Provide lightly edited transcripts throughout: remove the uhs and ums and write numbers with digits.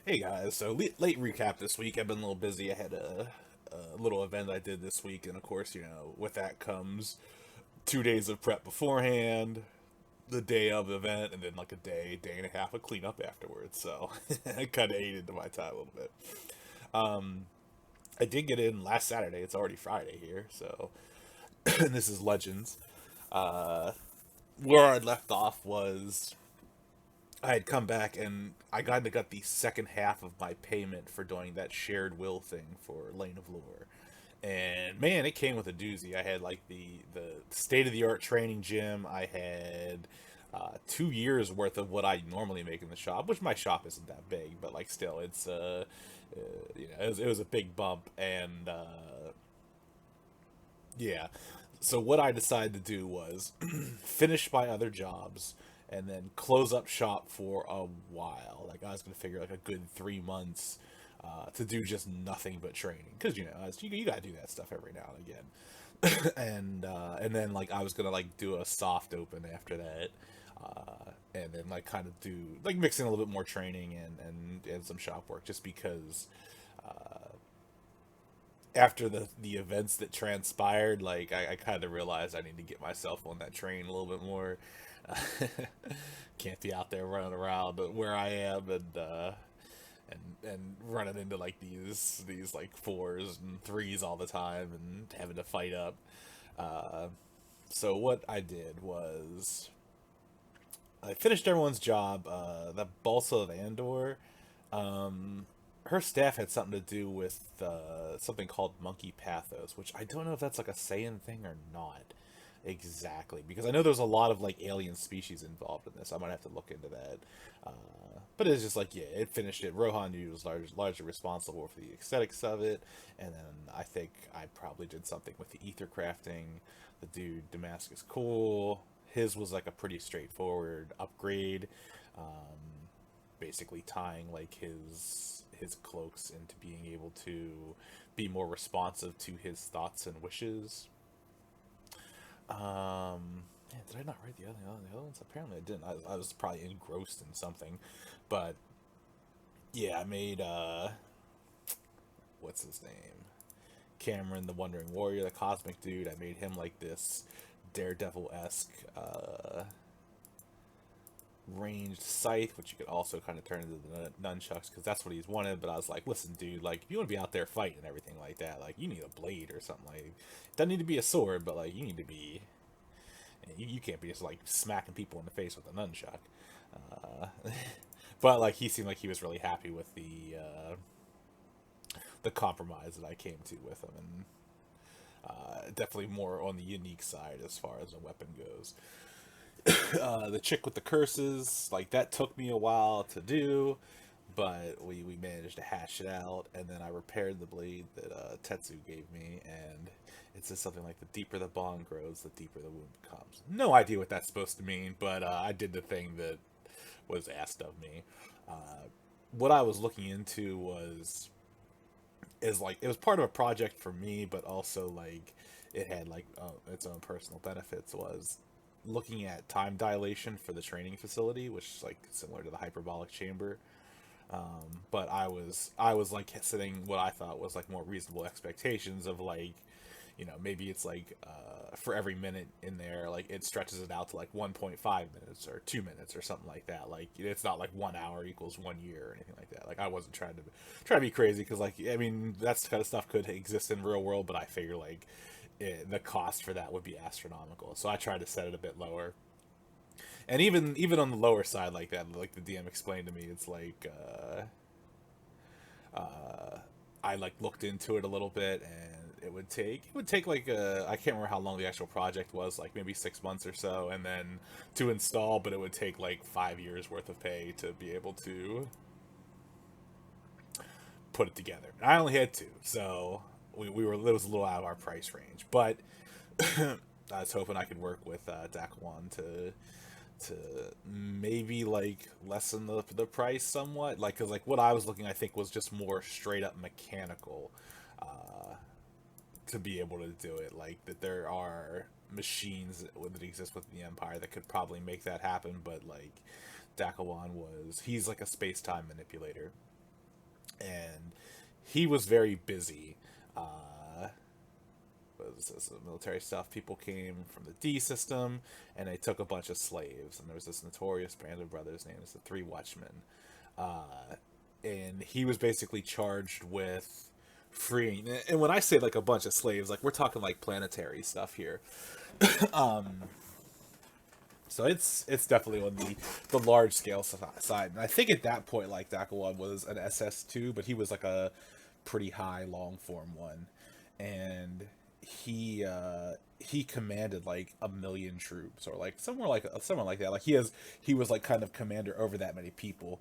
Hey guys, so late recap this week. I've been a little busy. I had a little event I did this week, and of course, with that comes 2 days of prep beforehand, the day of the event, and then like a day and a half of cleanup afterwards. So I kind of ate into my time a little bit. Um, I did get in last Saturday. It's already Friday here, so and this is Legends. Uh, where I left off was I had come back and I kind of got the second half of my payment for doing that shared will thing for Lane of Lore. And man, it came with a doozy. I had like the state of the art training gym. I had 2 years worth of what I normally make in the shop, which my shop isn't that big, but like still, it's it was a big bump. And yeah, so what I decided to do was finish my other jobs and then close up shop for a while. Like I was gonna figure like a good 3 months to do just nothing but training, because you gotta do that stuff every now and again. And then like I was gonna like do a soft open after that, and then like kind of do like mixing a little bit more training and some shop work, just because after the events that transpired, like I kind of realized I need to get myself on that train a little bit more. Can't be out there running around where I am and running into like these like fours and threes all the time and having to fight up. Uh, so what I did was I finished everyone's job. The Balsa of Andor, um, her staff had something to do with something called monkey pathos, which I don't know if that's like a Saiyan thing or not exactly, because I know there's a lot of like alien species involved in this. I might have to look into that. But it's just like, yeah, it finished it. Rohan Yu was largely responsible for the aesthetics of it, and then I think I probably did something with the ether crafting. The dude Damascus Cool, his was like a pretty straightforward upgrade, basically tying like his cloaks into being able to be more responsive to his thoughts and wishes. Man, did I not write the other ones? Apparently I didn't. I was probably engrossed in something, but yeah, I made what's his name? Cameron, the Wandering Warrior, the Cosmic Dude. I made him like this Daredevil esque ranged scythe, which you could also kind of turn into the nunchucks, because that's what he's wanted. But I was like, listen, dude, like if you want to be out there fighting and everything like that, like you need a blade or something. Like it doesn't need to be a sword, but like you need to be. You can't be just like smacking people in the face with a nunchuck. Uh, but like he seemed like he was really happy with the compromise that I came to with him, and definitely more on the unique side as far as a weapon goes. The chick with the curses, like that took me a while to do, but we managed to hash it out, and then I repaired the blade that Tetsu gave me, and it says something like the deeper the bond grows, the deeper the wound becomes. No idea what that's supposed to mean, but I did the thing that was asked of me. What I was looking into was is like it was part of a project for me, but also like it had like its own personal benefits. Was looking at time dilation for the training facility, which is like similar to the hyperbolic chamber. But I was like setting what I thought was like more reasonable expectations of like, maybe it's like for every minute in there, like it stretches it out to like 1.5 minutes or 2 minutes or something like that. Like it's not like 1 hour equals 1 year or anything like that. Like I wasn't trying to be crazy, because like I mean that's kind of stuff could exist in real world, but I figure like the cost for that would be astronomical. So I tried to set it a bit lower, and even on the lower side like that, like the DM explained to me, it's like I like looked into it a little bit, and it would take like I can't remember how long the actual project was, like maybe 6 months or so, and then to install, but it would take like 5 years worth of pay to be able to put it together. And I only had two, so we were, it was a little out of our price range, but I was hoping I could work with Dakawan to maybe like lessen the price somewhat, like because like what I was looking, I think, was just more straight up mechanical, uh to be able to do it, like that there are machines that exist within the empire that could probably make that happen, but like Dakawan was, he's like a space-time manipulator, and he was very busy. What was this? Military stuff. People came from the D system, and they took a bunch of slaves. And there was this notorious band of brothers named as the Three Watchmen. And he was basically charged with freeing. And when I say like a bunch of slaves, like we're talking like planetary stuff here. So it's definitely on the large scale side. And I think at that point, like Dakawan was an SS2, but he was like a pretty high long form one, and he commanded like 1,000,000 troops, or like somewhere like that. Like he was like kind of commander over that many people.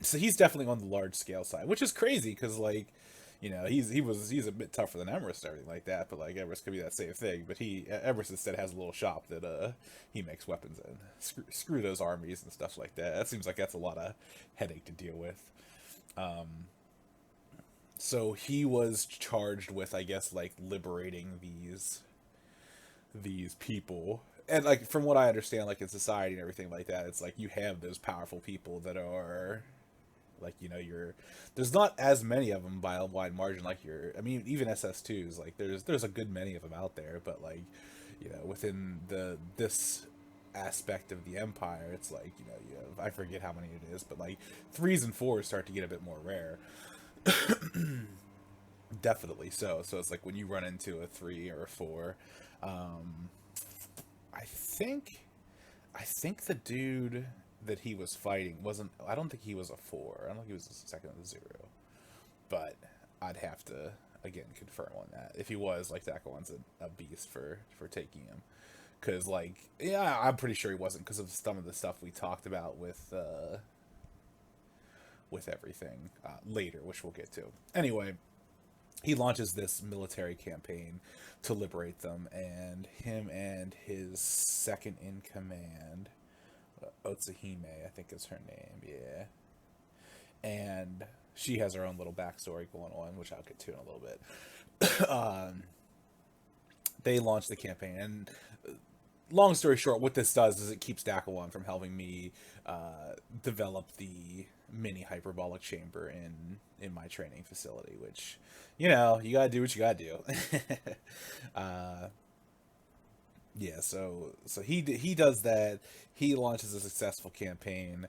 So he's definitely on the large scale side, which is crazy because like, you know, he's a bit tougher than Everest and everything like that. But like Everest could be that same thing. But Everest instead has a little shop that he makes weapons in. Screw those armies and stuff like that. That seems like that's a lot of headache to deal with. So he was charged with, I guess, like liberating these people. And like from what I understand, like in society and everything like that, it's like you have those powerful people that are like, you know, you're there's not as many of them by a wide margin. Like I mean, even SS2s, like there's a good many of them out there, but like, you know, within this aspect of the empire, it's like, you know, you have, I forget how many it is, but like threes and fours start to get a bit more rare. Definitely so it's like when you run into a three or a four, um I think I think the dude that he was fighting wasn't. I don't think he was a four. I don't think he was a second of zero. But I'd have to again confirm on that. If he was, like, Dakawan's a beast for taking him. Because like, yeah, I'm pretty sure he wasn't because of some of the stuff we talked about with everything later, which we'll get to. Anyway, he launches this military campaign to liberate them, and him and his second in command, Otsuhime, I think is her name, yeah. And she has her own little backstory going on, which I'll get to in a little bit. They launch the campaign, and long story short, what this does is it keeps Dakawan from helping me develop the mini hyperbolic chamber in my training facility, which, you know, you gotta do what you gotta do. uh, yeah, so he does that. He launches a successful campaign.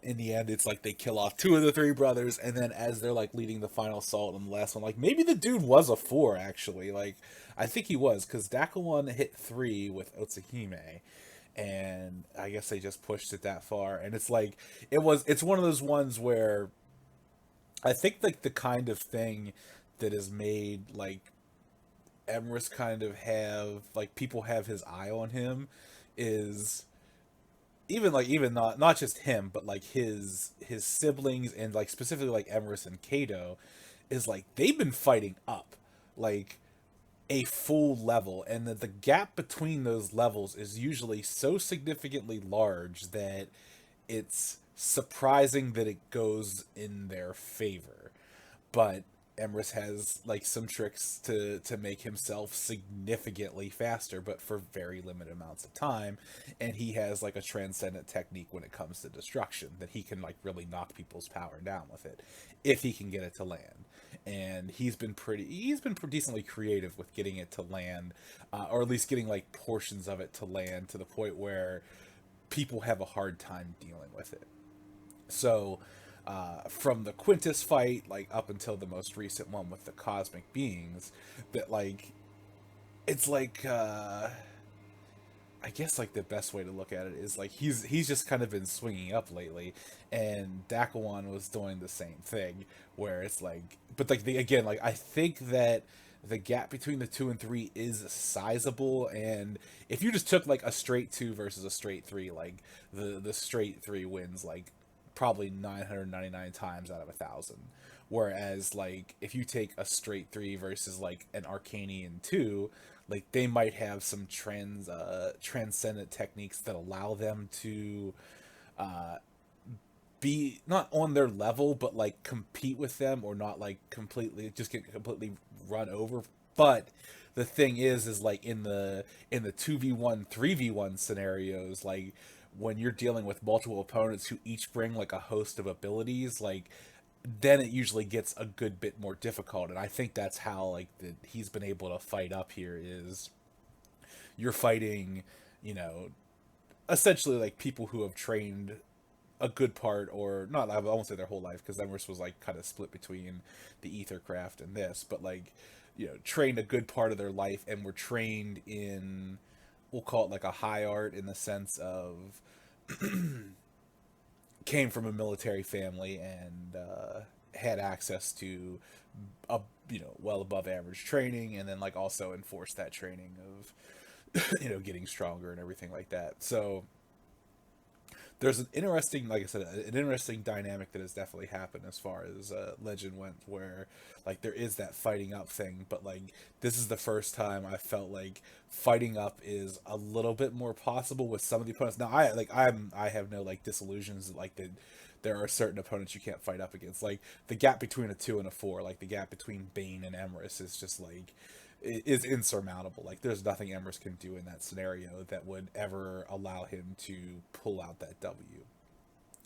In the end, it's like they kill off two of the three brothers, and then as they're like leading the final assault on the last one, like maybe the dude was a four actually. Like I think he was because Dakawan hit three with Otsuhime, and I guess they just pushed it that far. And it's like it's one of those ones where I think like the kind of thing that is made like Emrys kind of have like people have his eye on him is even not just him but like his siblings, and like specifically like Emrys and Kato is like they've been fighting up like a full level, and the gap between those levels is usually so significantly large that it's surprising that it goes in their favor. But Emrys has like some tricks to make himself significantly faster, but for very limited amounts of time. And he has like a transcendent technique when it comes to destruction that he can like really knock people's power down with it if he can get it to land. And he's been pretty decently creative with getting it to land, or at least getting like portions of it to land to the point where people have a hard time dealing with it. So, from the Quintus fight, like up until the most recent one with the cosmic beings, that like it's like I guess like the best way to look at it is like he's just kind of been swinging up lately, and Dakawan was doing the same thing where it's like, but like again, like I think that the gap between the two and three is sizable, and if you just took like a straight two versus a straight three, like the straight three wins like probably 999 times out of 1,000. Whereas like if you take a straight three versus like an Arcanian two, like they might have some transcendent techniques that allow them to uh, be not on their level, but like compete with them, or not like completely just get completely run over. But the thing is like in the 2v1 3v1 scenarios, like when you're dealing with multiple opponents who each bring like a host of abilities, like then it usually gets a good bit more difficult. And I think that's how like he's been able to fight up here is you're fighting, you know, essentially like people who have trained a good part, or not, I won't say their whole life, because Emrys was like kind of split between the Ethercraft and this, but like, you know, trained a good part of their life and were trained in, we'll call it like a high art, in the sense of came from a military family and had access to a, you know, well above average training, and then like also enforced that training of you know, getting stronger and everything like that. So there's an interesting, like I said, an interesting dynamic that has definitely happened as far as Legend went, where like there is that fighting up thing, but like this is the first time I felt like fighting up is a little bit more possible with some of the opponents. Now I have no like disillusions like that. There are certain opponents you can't fight up against. Like the gap between a 2 and a 4, like the gap between Bane and Emrys is just like is insurmountable. Like there's nothing Emrys can do in that scenario that would ever allow him to pull out that W.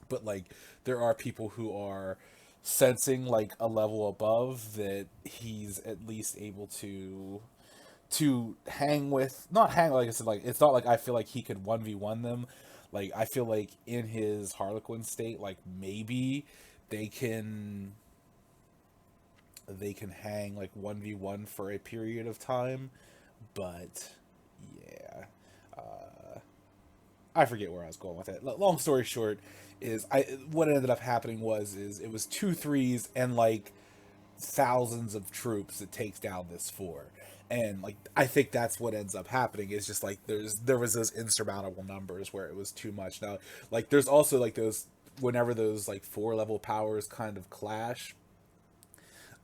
But like there are people who are sensing like a level above that he's at least able to hang with, not hang, like I said, like it's not like I feel like he could 1v1 them. Like I feel like in his Harlequin state, like maybe they can they can hang like 1v1 for a period of time, but yeah, I forget where I was going with it. Long story short is I what ended up happening is it was 2 3s and like thousands of troops that takes down this 4. And like I think that's what ends up happening is just like there was those insurmountable numbers where it was too much. Now like there's also like those, whenever those like 4 level powers kind of clash,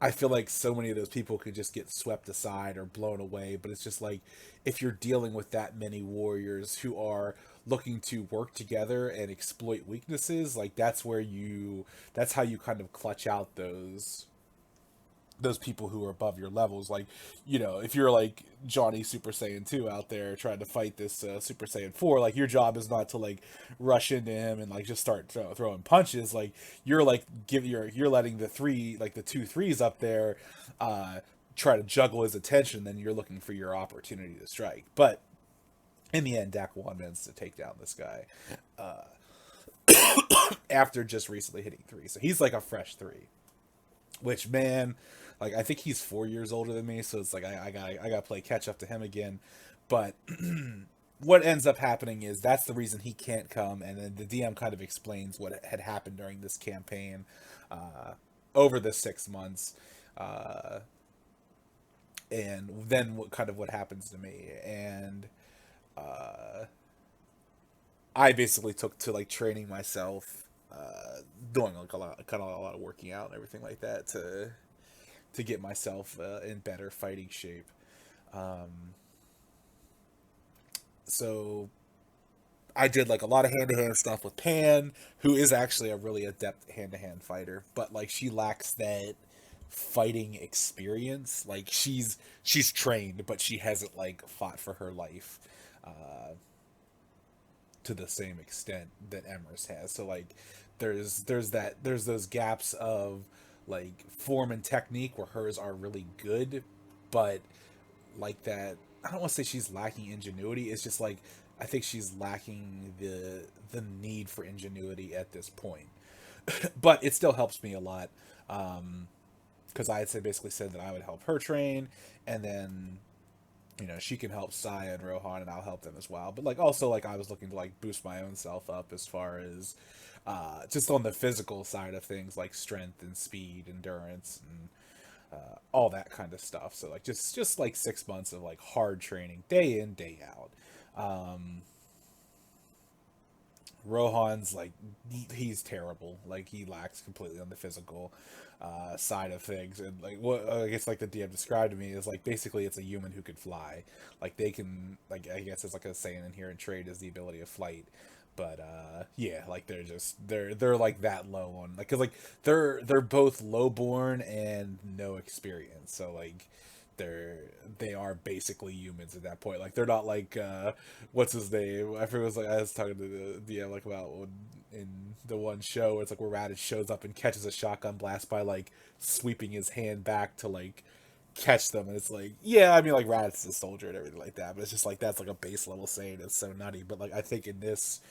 I feel like so many of those people could just get swept aside or blown away. But it's just like if you're dealing with that many warriors who are looking to work together and exploit weaknesses, like that's how you kind of clutch out those people who are above your levels. Like, you know, if you're like Johnny Super Saiyan 2 out there trying to fight this Super Saiyan 4, like your job is not to like rush into him and like just start throwing punches. Like you're like you're letting the three, like the 2 3s up there try to juggle his attention, then you're looking for your opportunity to strike. But in the end, Dak One manages to take down this guy after just recently hitting 3. So he's like a fresh 3, which, man, like I think he's 4 years older than me, so it's like I got to play catch up to him again. But what ends up happening is that's the reason he can't come, and then the DM kind of explains what had happened during this campaign over the 6 months, and then what happens to me. And I basically took to like training myself, doing like a lot of working out and everything like that to get myself in better fighting shape. So I did like a lot of hand to hand stuff with Pan, who is actually a really adept hand to hand fighter, but like she lacks that fighting experience. Like she's trained, but she hasn't like fought for her life to the same extent that Emrys has. So like there's those gaps of like form and technique where hers are really good, but like that, I don't want to say she's lacking ingenuity. It's just like I think she's lacking the need for ingenuity at this point. But it still helps me a lot, because I had basically said that I would help her train, and then you know she can help Saya and Rohan, and I'll help them as well. But like also like I was looking to like boost my own self up as far as just on the physical side of things, like strength and speed, endurance, and all that kind of stuff. So like just like 6 months of like hard training, day in day out. Rohan's like he's terrible. Like he lacks completely on the physical side of things, and like what I guess like the DM described to me is like basically it's a human who could fly. Like they can, like I guess it's like a saying in here in trade is the ability of flight. But yeah, like they're like that low on like, cause like they're both lowborn and no experience. So like they're they are basically humans at that point. Like they're not like what's his name? I forget. It was like I was talking to the DM like about when, in the one show where it's like where Raditz shows up and catches a shotgun blast by like sweeping his hand back to like catch them, and it's like, yeah, I mean, like Raditz is a soldier and everything like that, but it's just like that's like a base level Saiyan. It's so nutty. But like I think in this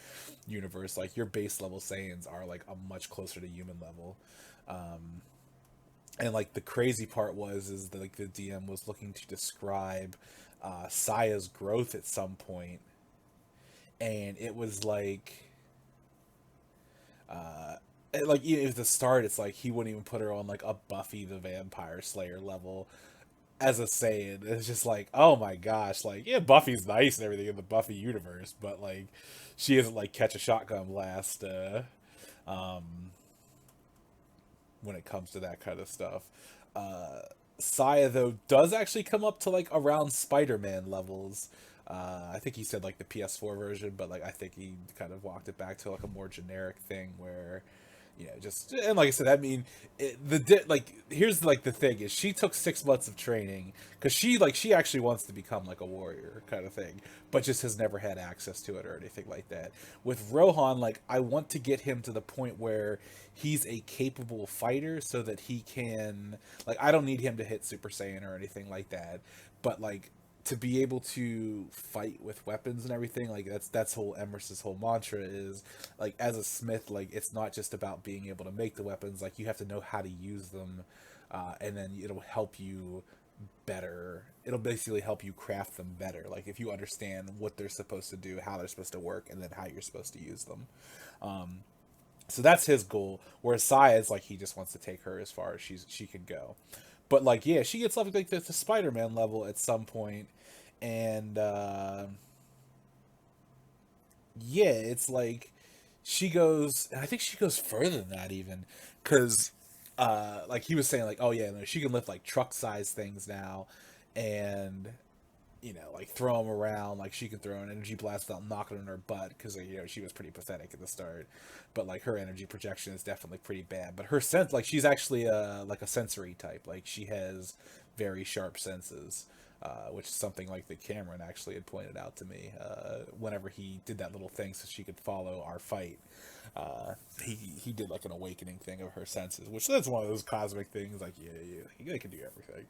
universe, like your base level Saiyans are like a much closer to human level. Um, and like the crazy part was is that like the DM was looking to describe Saya's growth at some point, and it was like at the start, it's like he wouldn't even put her on like a Buffy the Vampire Slayer level as a Saiyan. It's just like, oh my gosh, like yeah, Buffy's nice and everything in the Buffy universe, but like she isn't like catch a shotgun blast um, when it comes to that kind of stuff. Uh, Saya though does actually come up to like around Spider-Man levels. I think he said like the PS4 version, but like I think he kind of walked it back to like a more generic thing where just and like I said, I mean, like here's like the thing is she took 6 months of training because she actually wants to become like a warrior kind of thing, but just has never had access to it or anything like that. With Rohan, like I want to get him to the point where he's a capable fighter so that he can like I don't need him to hit Super Saiyan or anything like that, but like to be able to fight with weapons and everything like that's whole Emers's whole mantra is like as a smith like it's not just about being able to make the weapons like you have to know how to use them and then it'll help you better it'll basically help you craft them better like if you understand what they're supposed to do how they're supposed to work and then how you're supposed to use them so that's his goal whereas Saya is like he just wants to take her as far as she can go but like yeah she gets up like the Spider-Man level at some point and yeah, it's like she goes, and I think she goes further than that even, because like he was saying, like oh yeah, no, she can lift like truck size things now, and like throw them around, like she can throw an energy blast without knocking on her butt, because she was pretty pathetic at the start, but like her energy projection is definitely pretty bad. But her sense, like she's actually like a sensory type, like she has very sharp senses which is something like that Cameron actually had pointed out to me whenever he did that little thing so she could follow our fight. He did like an awakening thing of her senses, which that's one of those cosmic things. Like they can do everything.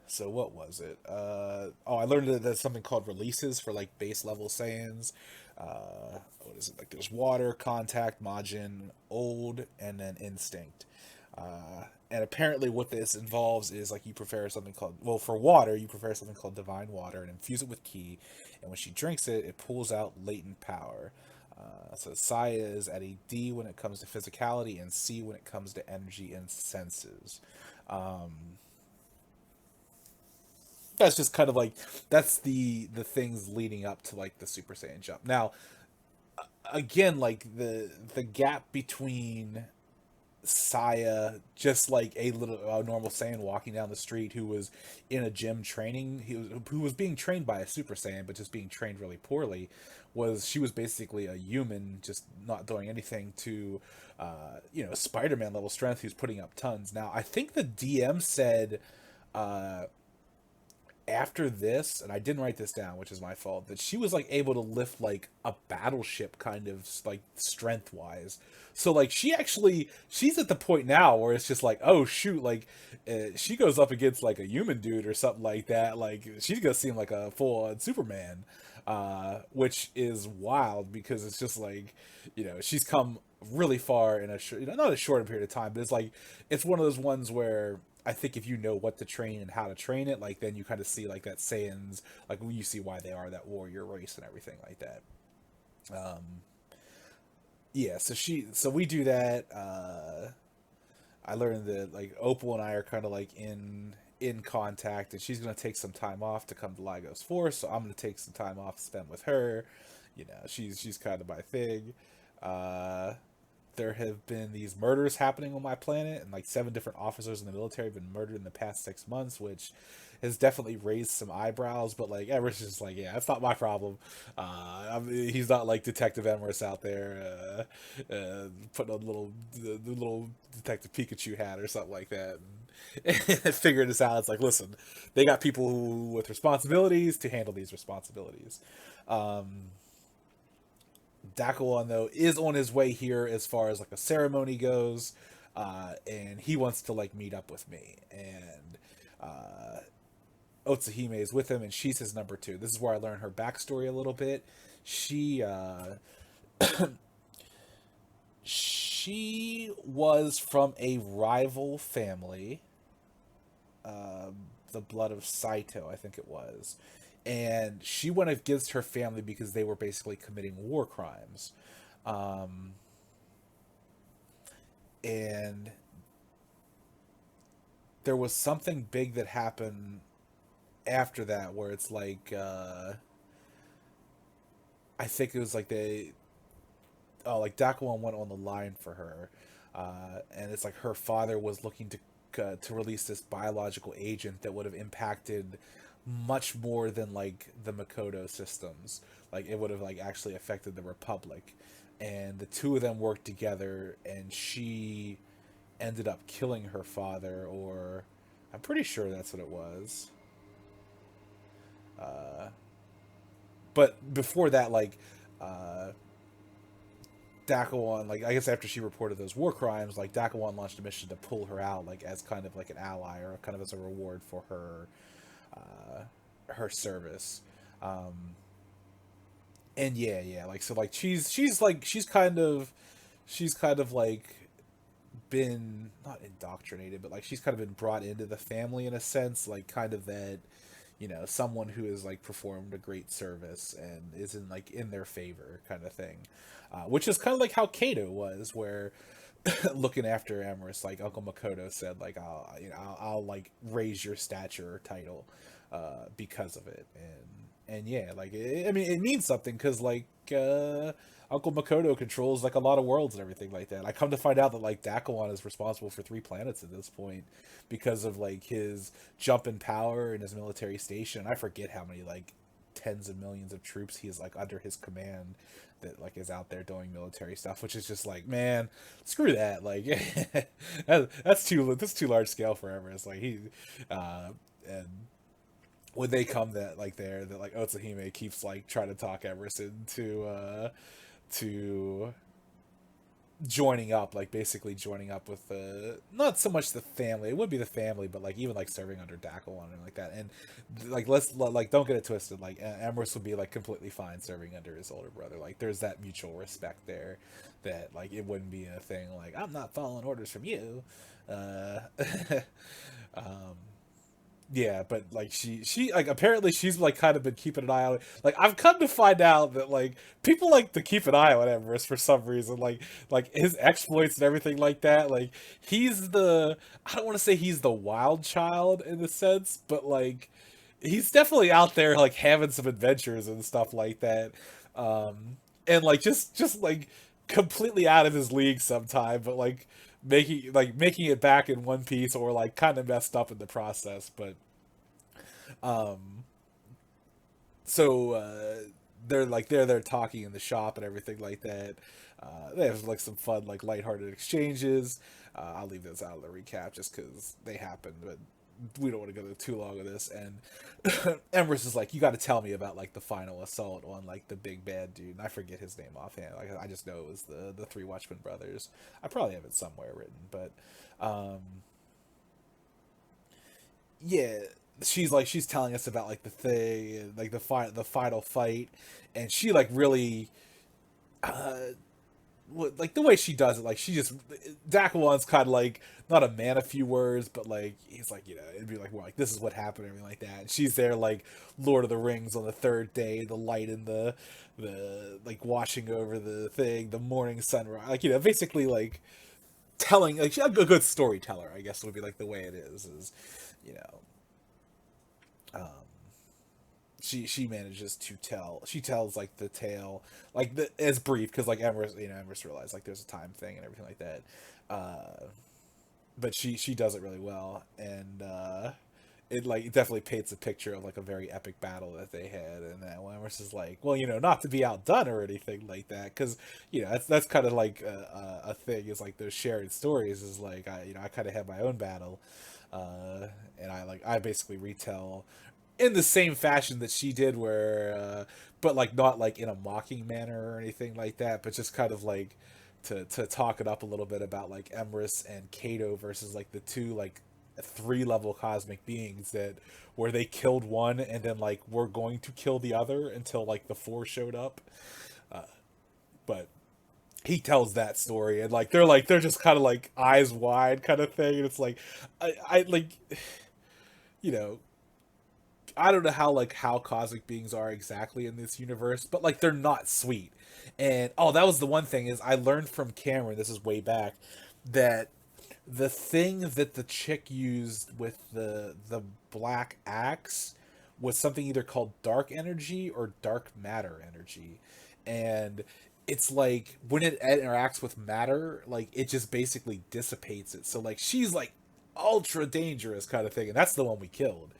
So what was it? I learned that there's something called releases for like base level Saiyans. What is it? Like there's water, contact, Majin, old, and then instinct. And apparently what this involves is like you prepare something called for water you prepare something called divine water and infuse it with ki, and when she drinks it it pulls out latent power. So Saya is at a D when it comes to physicality and C when it comes to energy and senses. That's just kind of like that's the things leading up to like the Super Saiyan jump. Now again, like the gap between Saya, just like a normal Saiyan walking down the street who was in a gym training, who was being trained by a Super Saiyan, but just being trained really poorly. She was basically a human, just not doing anything to, Spider-Man level strength, who's putting up tons. Now, I think the DM said, after this, and I didn't write this down, which is my fault, that she was like able to lift like a battleship kind of like strength wise. So like she's at the point now where it's just like, oh shoot, like she goes up against like a human dude or something like that, like she's gonna seem like a full on Superman, which is wild because it's just like she's come really far in not a short period of time, but it's like it's one of those ones where I think if you know what to train and how to train it, like then you kind of see like that Saiyans, like you see why they are that warrior race and everything like that. Yeah, so we do that. I learned that like Opal and I are kind of like in contact, and she's gonna take some time off to come to Lagos Force, so I'm gonna take some time off to spend with her. She's kind of my thing. Uh, there have been these murders happening on my planet, and like 7 different officers in the military have been murdered in the past 6 months, which has definitely raised some eyebrows. But like Everett's just like, yeah, that's not my problem. He's not like Detective Emrys out there putting on the little Detective Pikachu hat or something like that. figured this out. It's like, listen, they got people with responsibilities to handle these responsibilities. Um, Dakuon though is on his way here as far as like a ceremony goes, and he wants to like meet up with me. And Otsuhime is with him, and she's his number two. This is where I learn her backstory a little bit. She she was from a rival family, the blood of Saito, I think it was, and she went against her family because they were basically committing war crimes, um, and there was something big that happened after that where it's like I think it was like they like Dakuon went on the line for her, and it's like her father was looking to release this biological agent that would have impacted much more than like the Makoto systems. Like it would have like actually affected the Republic, and the two of them worked together, and she ended up killing her father, or I'm pretty sure that's what it was. Uh, but before that, like uh, Dakuon, like I guess after she reported those war crimes, like Dakuon launched a mission to pull her out, like as kind of like an ally or kind of as a reward for her service. Um, and yeah, like so, like she's kind of like been not indoctrinated, but like she's kind of been brought into the family in a sense, like kind of that someone who has like performed a great service and is in like in their favor kind of thing, which is kind of like how Kato was, where looking after Emrys, like Uncle Makoto said, like I'll like raise your stature or title because of it, and yeah, like I mean it means something because like Uncle Makoto controls like a lot of worlds and everything like that. I come to find out that like Dakuon is responsible for three planets at this point because of like his jump in power and his military station. I forget how many like tens of millions of troops he is like under his command that like is out there doing military stuff, which is just like, man, screw that. Like that's too large scale for Everest. It's like he and when they come that like there that like Otsuhime keeps like trying to talk Emerson to joining up, like basically joining up with the not so much the family. It would be the family, but like even like serving under Dakuon and like that. And like let's like don't get it twisted. Like Emrys would be like completely fine serving under his older brother. Like there's that mutual respect there, that like it wouldn't be a thing like I'm not following orders from you. Uh, um, yeah, but like she like apparently she's like kind of been keeping an eye on it. Like I've come to find out that like people like to keep an eye on Everest for some reason. Like his exploits and everything like that. Like he's the I don't want to say he's the wild child in the sense, but like he's definitely out there like having some adventures and stuff like that. And like just like completely out of his league sometime, but like making it back in one piece or like kind of messed up in the process. But um so they're talking in the shop and everything like that. They have like some fun like lighthearted exchanges. I'll leave those out of the recap just because they happen, but we don't want to go too long of this. And Emrys is like, you got to tell me about like the final assault on like the big bad dude. And I forget his name offhand. Like I just know it was the three Watchmen brothers. I probably have it somewhere written, but um, yeah, she's telling us about like the thing, like the final fight, and she like really uh like the way she does it, like she just Dakuon's kind of like not a man of few words, but like he's like it'd be like, well, like this is what happened, and everything like that. And she's there like Lord of the Rings on the third day, the light in the like washing over the thing, the morning sunrise, like basically like telling like she's a good storyteller, I guess would be like the way it is you know um she manages to tell she tells like the tale like as brief because like Emrys realized like there's a time thing and everything like that, but she does it really well, and it like it definitely paints a picture of like a very epic battle that they had. And that Emrys is like, well, not to be outdone or anything like that, because that's kind of like a thing is like those shared stories is like I kind of had my own battle, And I basically retell in the same fashion that she did, where but like not like in a mocking manner or anything like that, but just kind of like to talk it up a little bit about like Emrys and Kato versus like the two like three level cosmic beings that where they killed one and then like were going to kill the other until like the four showed up. But he tells that story and they're just kind of like eyes wide kind of thing, and it's like I like you know I don't know how cosmic beings are exactly in this universe, but like they're not sweet. And oh, that was the one thing is I learned from Cameron. This is way back that the thing that the chick used with the black axe was something either called dark energy or dark matter energy, and it's like when it interacts with matter, like it just basically dissipates it. So like she's like ultra dangerous kind of thing, and that's the one we killed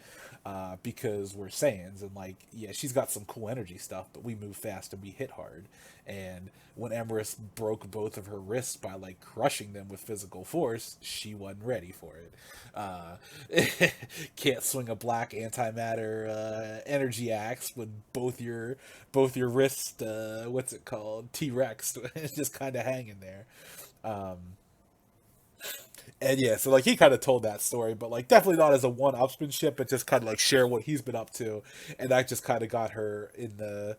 because we're Saiyans, and like yeah, she's got some cool energy stuff, but we move fast and we hit hard. And when Emrys broke both of her wrists by like crushing them with physical force, she wasn't ready for it. Can't swing a black antimatter energy axe with both your wrist. What's it called? T-Rex. Just kind of hanging there. Um, and yeah, so like he kind of told that story, but like definitely not as a one-upsmanship, but just kind of like share what he's been up to, and that just kind of got her in the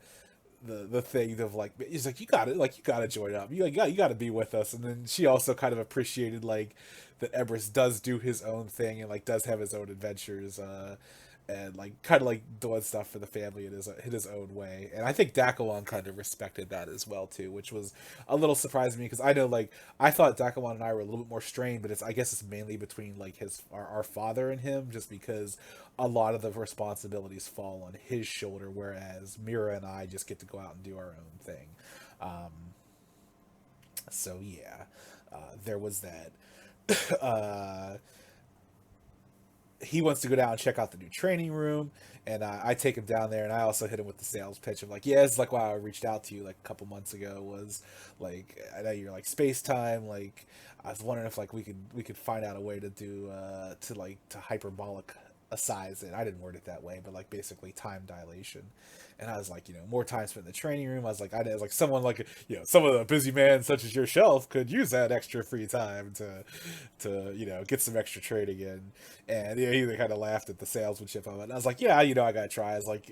thing of like he's like you gotta join up, you gotta be with us. And then she also kind of appreciated like that Everest does do his own thing and like does have his own adventures, and like kind of like doing stuff for the family in his own way. And I think Dakawon kind of respected that as well too, which was a little surprising to me because I know like I thought Dakawon and I were a little bit more strained, but I guess it's mainly between like our father and him, just because a lot of the responsibilities fall on his shoulder, whereas Mira and I just get to go out and do our own thing. So yeah, there was that. uh, he wants to go down and check out the new training room, and I take him down there, and I also hit him with the sales pitch of like, yeah, it's like why I reached out to you like a couple months ago was like I know you're like space time, like I was wondering if like we could find out a way to do to hyperbolic size it. I didn't word it that way, but like basically time dilation. And I was like, more time spent in the training room. I was like someone like some of the busy man such as yourself could use that extra free time to get some extra training in. And he kind of laughed at the salesmanship of it. And I was like, yeah, I gotta try. It's like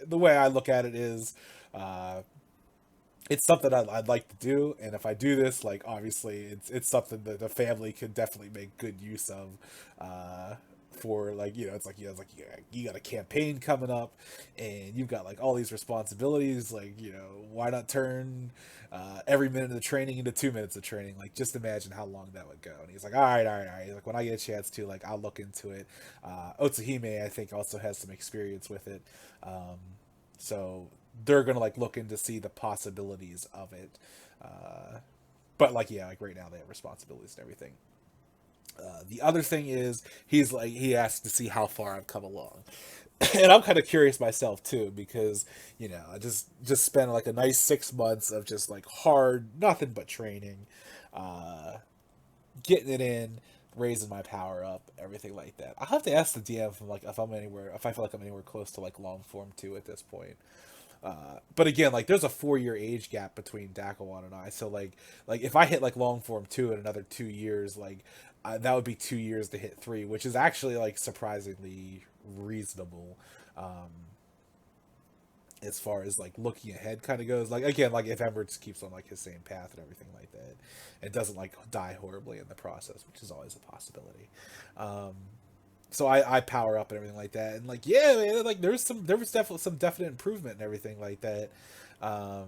the way I look at it is, it's something I'd like to do, and if I do this, like obviously it's something that the family could definitely make good use of. For like it's like it's like you got a campaign coming up, and you've got like all these responsibilities. Like why not turn every minute of the training into 2 minutes of training? Like just imagine how long that would go. And he's like, all right, all right, all right. Like when I get a chance to, like I'll look into it. Otsuhime I think also has some experience with it. So they're gonna like look into see the possibilities of it. But like yeah, like right now they have responsibilities and everything. The other thing is he asked to see how far I've come along, and I'm kind of curious myself too because I just spent like a nice 6 months of just like hard nothing but training, uh, getting it in, raising my power up, everything like that. I'll have to ask the DM if I feel like I'm anywhere close to like long form 2 at this point. But again, like there's a 4 year age gap between Dakawan and I, so like if I hit like long form 2 in another 2 years, like that would be 2 years to hit 3, which is actually like surprisingly reasonable. Um, as far as like looking ahead kind of goes, like again, like if Ember just keeps on like his same path and everything like that, it doesn't like die horribly in the process, which is always a possibility. Um, so I power up and everything like that, and like yeah, man, like there was definitely some definite improvement and everything like that. Um,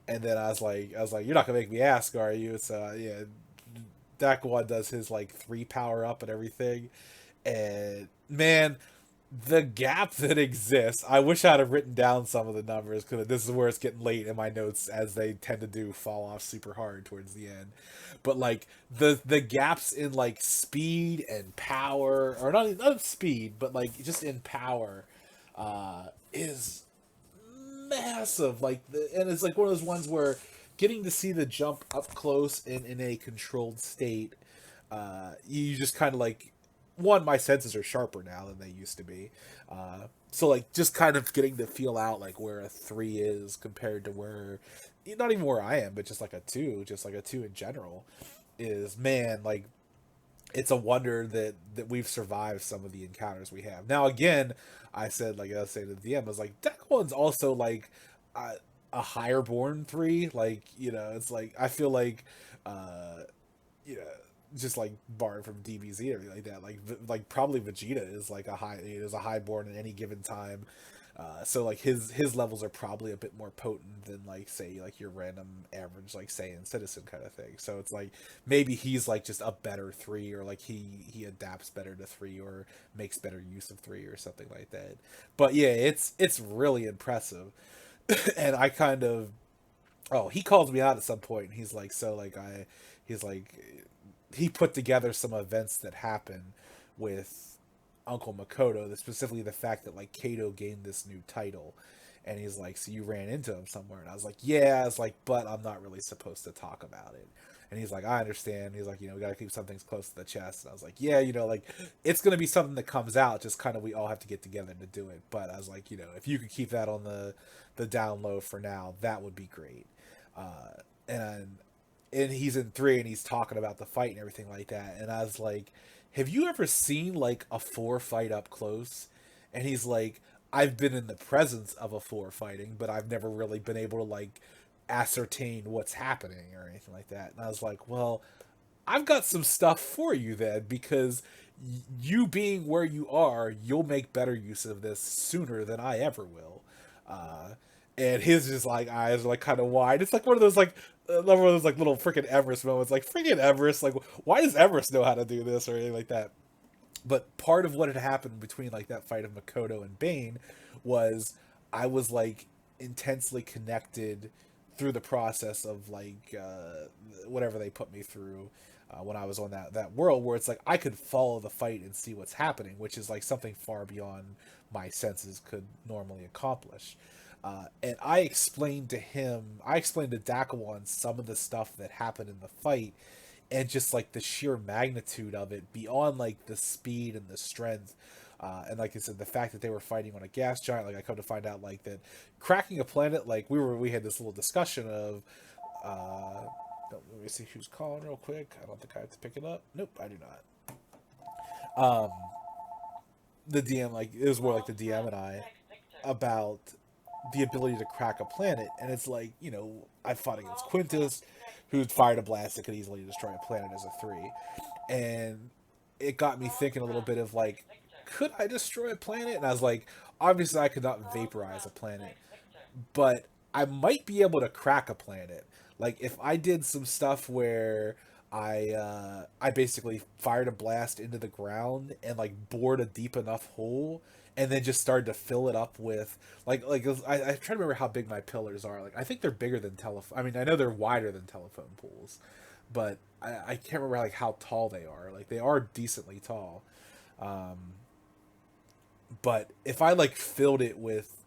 and then I was like, you're not gonna make me ask, are you? So yeah, Dakwa does his like 3 power up and everything, and man, the gap that exists. I wish I'd have written down some of the numbers because this is where it's getting late in my notes, as they tend to do fall off super hard towards the end. But like the gaps in like speed and power, or not speed, but like just in power, is massive. And it's like one of those ones where getting to see the jump up close and in a controlled state, you just kind of like one, my senses are sharper now than they used to be. So like just kind of getting to feel out like where a 3 is compared to where, not even where I am, but just like a 2, just like a 2 in general, is, man, like it's a wonder that we've survived some of the encounters we have. Now again, I said, like I was saying to the DM, I was like, Deck 1's also like a, a higher born 3. Like, it's like I feel like uh you know, just like barred from DBZ or anything like that. Like probably Vegeta is like a highborn at any given time. So like his levels are probably a bit more potent than like say like your random average like Saiyan citizen kind of thing. So it's like maybe he's like just a better 3, or like he adapts better to 3 or makes better use of 3 or something like that. But yeah, it's really impressive. And I kind of, oh, he calls me out at some point and he's like, so like he's like, he put together some events that happened with Uncle Makoto, specifically the fact that like Kato gained this new title. And he's like, so you ran into him somewhere? And I was like, yeah. I was like, but I'm not really supposed to talk about it. And he's like, I understand. He's like, we got to keep some things close to the chest. And I was like, yeah, like it's going to be something that comes out. Just kind of, we all have to get together to do it. But I was like, if you could keep that on the down low for now, that would be great. And he's in 3 and he's talking about the fight and everything like that. And I was like, have you ever seen like a 4 fight up close? And he's like, I've been in the presence of a 4 fighting, but I've never really been able to like ascertain what's happening or anything like that. And I was like, well, I've got some stuff for you then, because you being where you are, you'll make better use of this sooner than I ever will. Uh, and his just like eyes are like kind of wide. It's like one of those like little freaking Everest moments. Like freaking Everest, like why does Everest know how to do this or anything like that? But part of what had happened between like that fight of Makoto and Bane was I was like intensely connected through the process of like whatever they put me through when I was on that world, where it's like I could follow the fight and see what's happening, which is like something far beyond my senses could normally accomplish. And I explained to Dakawan some of the stuff that happened in the fight, and just like the sheer magnitude of it beyond like the speed and the strength. And like I said, the fact that they were fighting on a gas giant, like I come to find out like that cracking a planet, like we had this little discussion of, let me see who's calling real quick. I don't think I have to pick it up. Nope, I do not. The DM, like it was more like the DM and I about the ability to crack a planet, and it's like, I fought against Quintus, who fired a blast that could easily destroy a planet as a 3, and it got me thinking a little bit of like, could I destroy a planet? And I was like, obviously I could not vaporize a planet, but I might be able to crack a planet. Like if I did some stuff where I basically fired a blast into the ground and like bored a deep enough hole, and then just started to fill it up with I try to remember how big my pillars are. Like I think they're bigger than telephone. I mean, I know they're wider than telephone poles, but I can't remember like how tall they are. Like they are decently tall. But if I like filled it with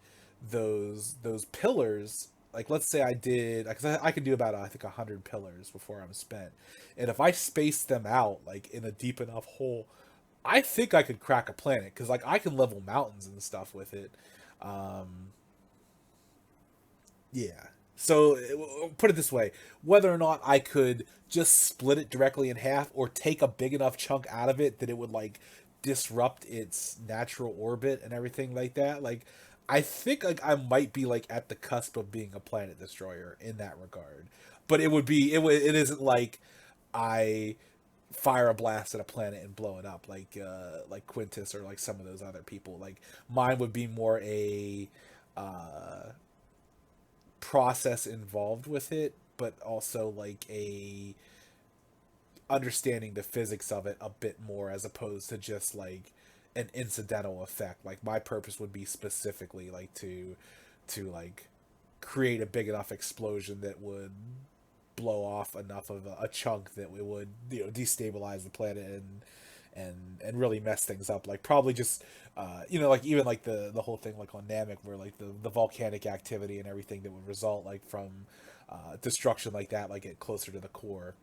those pillars, like let's say I did, because I could do about I think 100 pillars before I'm spent, and if I spaced them out like in a deep enough hole, I think I could crack a planet, because like I can level mountains and stuff with it. Um, yeah. So put it this way: whether or not I could just split it directly in half, or take a big enough chunk out of it that it would like disrupt its natural orbit and everything like that, like I think like I might be like at the cusp of being a planet destroyer in that regard. But it isn't like I fire a blast at a planet and blow it up like Quintus or like some of those other people. Like mine would be more a uh process involved with it, but also like a understanding the physics of it a bit more, as opposed to just like an incidental effect. Like my purpose would be specifically like to like create a big enough explosion that would blow off enough of a chunk that it would destabilize the planet and really mess things up. Like probably just like even like the whole thing like on Namek, where like the volcanic activity and everything that would result like from destruction like that, like get closer to the core,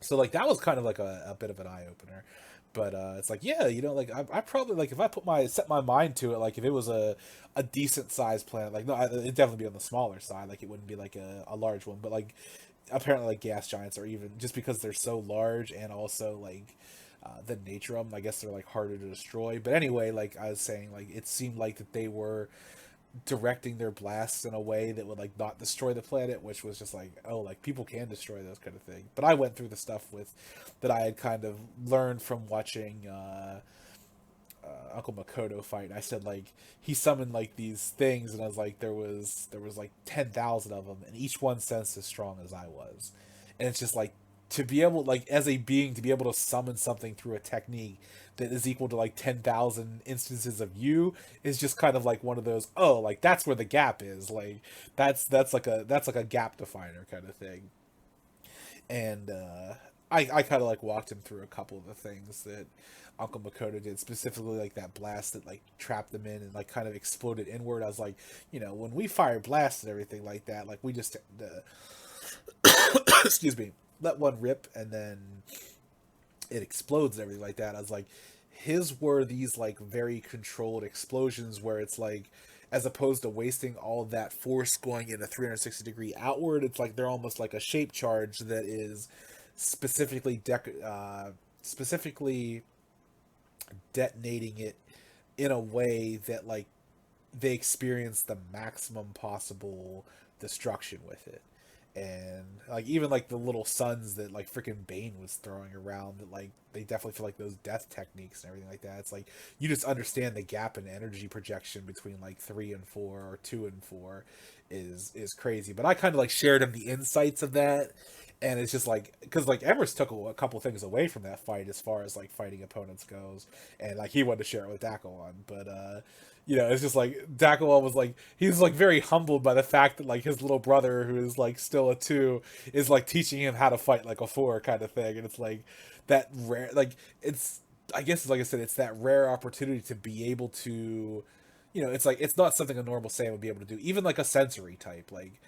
So like that was kind of like a bit of an eye opener. But it's like, yeah, like I probably, like, if I set my mind to it, like if it was a decent sized planet, like, no, it'd definitely be on the smaller side, like it wouldn't be like a large one, but like apparently like gas giants are, even just because they're so large, and also like the nature of them, I guess they're like harder to destroy. But anyway, like I was saying, like it seemed like that they were directing their blasts in a way that would like not destroy the planet, which was just like, oh, like people can destroy those kind of thing. But I went through the stuff with that I had kind of learned from watching Uncle Makoto fight. And I said like he summoned like these things, and I was like, there was like 10,000 of them, and each one sensed as strong as I was. And it's just like, to be able, like, as a being, to be able to summon something through a technique that is equal to like 10,000 instances of you is just kind of like one of those, oh, like that's where the gap is, like that's like a gap definer kind of thing. And I kind of like walked him through a couple of the things that Uncle Makoto did, specifically like that blast that like trapped them in and like kind of exploded inward. I was like, when we fire blasts and everything like that, like we just excuse me, let one rip and then it explodes and everything like that. I was like, his were these like very controlled explosions where it's like, as opposed to wasting all that force going in a 360-degree outward, it's like they're almost like a shape charge that is specifically detonating it in a way that like they experience the maximum possible destruction with it. And like even like the little suns that like freaking Bane was throwing around, that like they definitely feel like those death techniques and everything like that. It's like you just understand the gap in energy projection between like 3 and 4 or 2 and 4 is crazy. But I kind of like shared him the insights of that, and it's just like, because like Emrys took a couple things away from that fight as far as like fighting opponents goes, and like he wanted to share it with Dakalon, but it's just like Dakalon was like, he was like very humbled by the fact that like his little brother, who is like still a 2, is like teaching him how to fight like a 4 kind of thing. And it's like that rare, like it's, I guess like I said, it's that rare opportunity to be able to, it's like, it's not something a normal Saiyan would be able to do, even like a sensory type. Like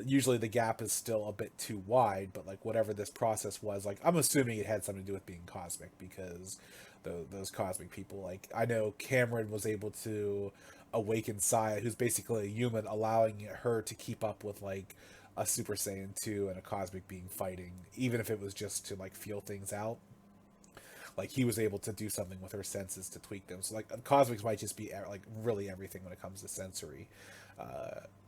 usually the gap is still a bit too wide, but like whatever this process was, like I'm assuming it had something to do with being cosmic, because those cosmic people, like I know Cameron was able to awaken Saya, who's basically a human, allowing her to keep up with like a Super Saiyan 2 and a cosmic being fighting, even if it was just to like feel things out. Like he was able to do something with her senses to tweak them. So like cosmics might just be like really everything when it comes to sensory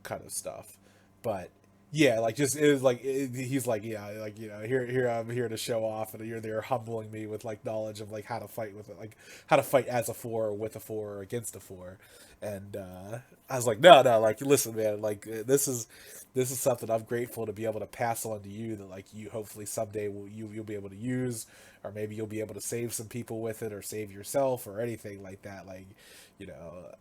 kind of stuff. But yeah, like just it was like he's like, yeah, like here I'm here to show off, and you're there humbling me with like knowledge of like how to fight with it, like how to fight as a 4 or with a 4 or against a 4. And I was like, no, like listen, man, like this is something I'm grateful to be able to pass on to you, that like you hopefully someday you'll be able to use, or maybe you'll be able to save some people with it, or save yourself, or anything like that. Like,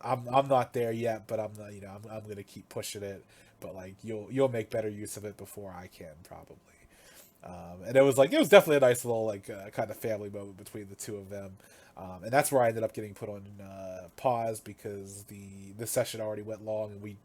I'm not there yet, but I'm not, I'm gonna keep pushing it. But like you'll make better use of it before I can, probably. And it was definitely a nice little like kind of family moment between the two of them. And that's where I ended up getting put on pause, because the session already went long, and we,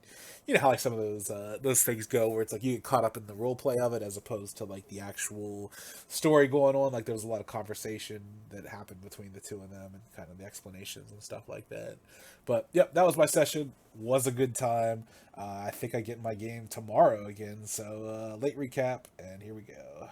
how like some of those things go, where it's like you get caught up in the role play of it as opposed to like the actual story going on. Like there was a lot of conversation that happened between the two of them, and kind of the explanations and stuff like that. But yep, that was my session. Was a good time. I think I get my game tomorrow again. So late recap, and here we go.